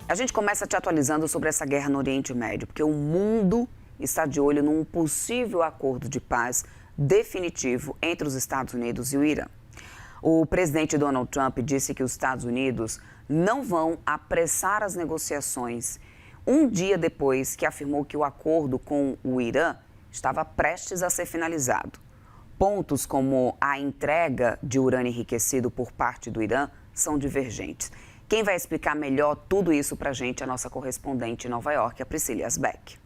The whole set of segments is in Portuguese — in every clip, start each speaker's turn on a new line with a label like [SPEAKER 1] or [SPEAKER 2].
[SPEAKER 1] A gente começa te atualizando sobre essa guerra no Oriente Médio, porque o mundo está de olho num possível acordo de paz definitivo entre os Estados Unidos e o Irã. O presidente Donald Trump disse que os Estados Unidos não vão apressar as negociações, um dia depois que afirmou que o acordo com o Irã estava prestes a ser finalizado. Pontos como a entrega de urânio enriquecido por parte do Irã são divergentes. Quem vai explicar melhor tudo isso para a gente é a nossa correspondente em Nova York, a Priscila Yasbeck.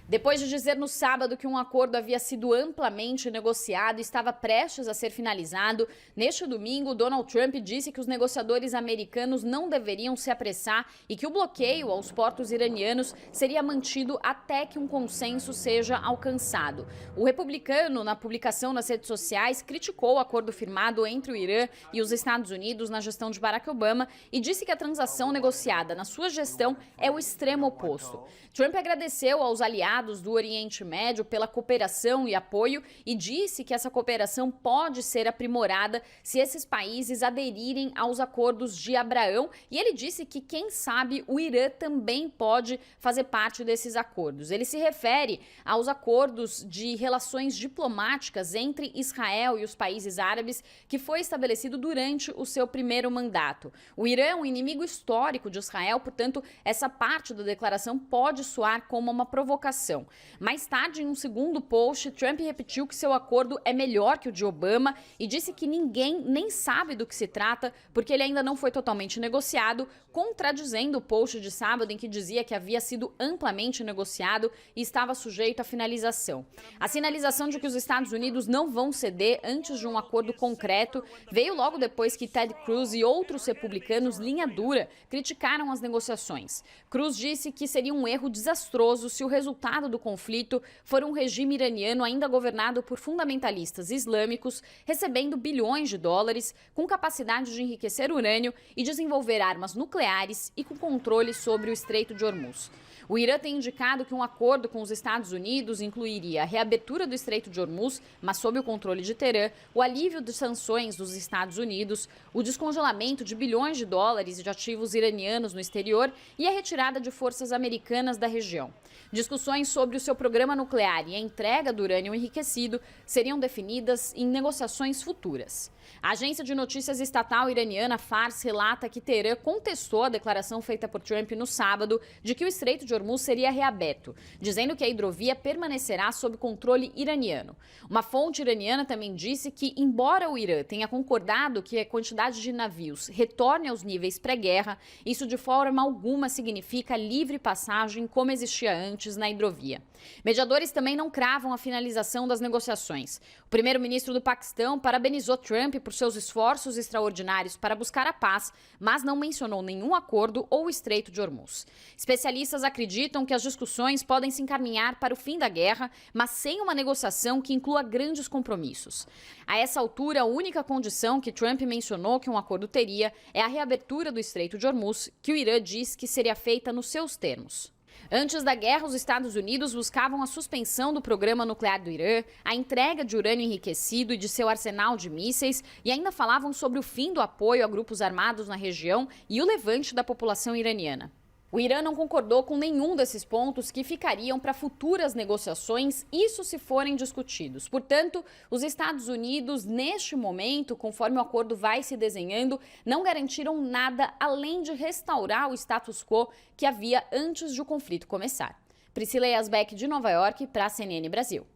[SPEAKER 2] Depois de dizer no sábado que um acordo havia sido amplamente negociado e estava prestes a ser finalizado, neste domingo, Donald Trump disse que os negociadores americanos não deveriam se apressar e que o bloqueio aos portos iranianos seria mantido até que um consenso seja alcançado. O republicano, na publicação nas redes sociais, criticou o acordo firmado entre o Irã e os Estados Unidos na gestão de Barack Obama e disse que a transação negociada na sua gestão é o extremo oposto. Trump agradeceu aos aliados do Oriente Médio pela cooperação e apoio e disse que essa cooperação pode ser aprimorada se esses países aderirem aos acordos de Abraão. E ele disse que, quem sabe, o Irã também pode fazer parte desses acordos. Ele se refere aos acordos de relações diplomáticas entre Israel e os países árabes que foi estabelecido durante o seu primeiro mandato. O Irã é um inimigo histórico de Israel, portanto, essa parte da declaração pode soar como uma provocação. Mais tarde, em um segundo post, Trump repetiu que seu acordo é melhor que o de Obama e disse que ninguém nem sabe do que se trata porque ele ainda não foi totalmente negociado, contradizendo o post de sábado em que dizia que havia sido amplamente negociado e estava sujeito à finalização. A sinalização de que os Estados Unidos não vão ceder antes de um acordo concreto veio logo depois que Ted Cruz e outros republicanos linha dura criticaram as negociações. Cruz disse que seria um erro desastroso se o resultado do conflito for um regime iraniano ainda governado por fundamentalistas islâmicos, recebendo bilhões de dólares, com capacidade de enriquecer urânio e desenvolver armas nucleares e com controle sobre o Estreito de Hormuz. O Irã tem indicado que um acordo com os Estados Unidos incluiria a reabertura do Estreito de Hormuz, mas sob o controle de Teherã, o alívio de sanções dos Estados Unidos, o descongelamento de bilhões de dólares de ativos iranianos no exterior e a retirada de forças americanas da região. Discussões sobre o seu programa nuclear e a entrega do urânio enriquecido seriam definidas em negociações futuras. A agência de notícias estatal iraniana Fars relata que Teherã contestou a declaração feita por Trump no sábado de que o Estreito de Hormuz seria reaberto, dizendo que a hidrovia permanecerá sob controle iraniano. Uma fonte iraniana também disse que, embora o Irã tenha concordado que a quantidade de navios retorne aos níveis pré-guerra, isso de forma alguma significa livre passagem como existia antes na hidrovia. Mediadores também não cravam a finalização das negociações. O primeiro-ministro do Paquistão parabenizou Trump por seus esforços extraordinários para buscar a paz, mas não mencionou nenhum acordo ou o Estreito de Hormuz. Especialistas acreditam que as discussões podem se encaminhar para o fim da guerra, mas sem uma negociação que inclua grandes compromissos. A essa altura, a única condição que Trump mencionou que um acordo teria é a reabertura do Estreito de Hormuz, que o Irã diz que seria feita nos seus termos. Antes da guerra, os Estados Unidos buscavam a suspensão do programa nuclear do Irã, a entrega de urânio enriquecido e de seu arsenal de mísseis e ainda falavam sobre o fim do apoio a grupos armados na região e o levante da população iraniana. O Irã não concordou com nenhum desses pontos que ficariam para futuras negociações, isso se forem discutidos. Portanto, os Estados Unidos, neste momento, conforme o acordo vai se desenhando, não garantiram nada além de restaurar o status quo que havia antes de o conflito começar. Priscila Yasbeck, de Nova York, para a CNN Brasil.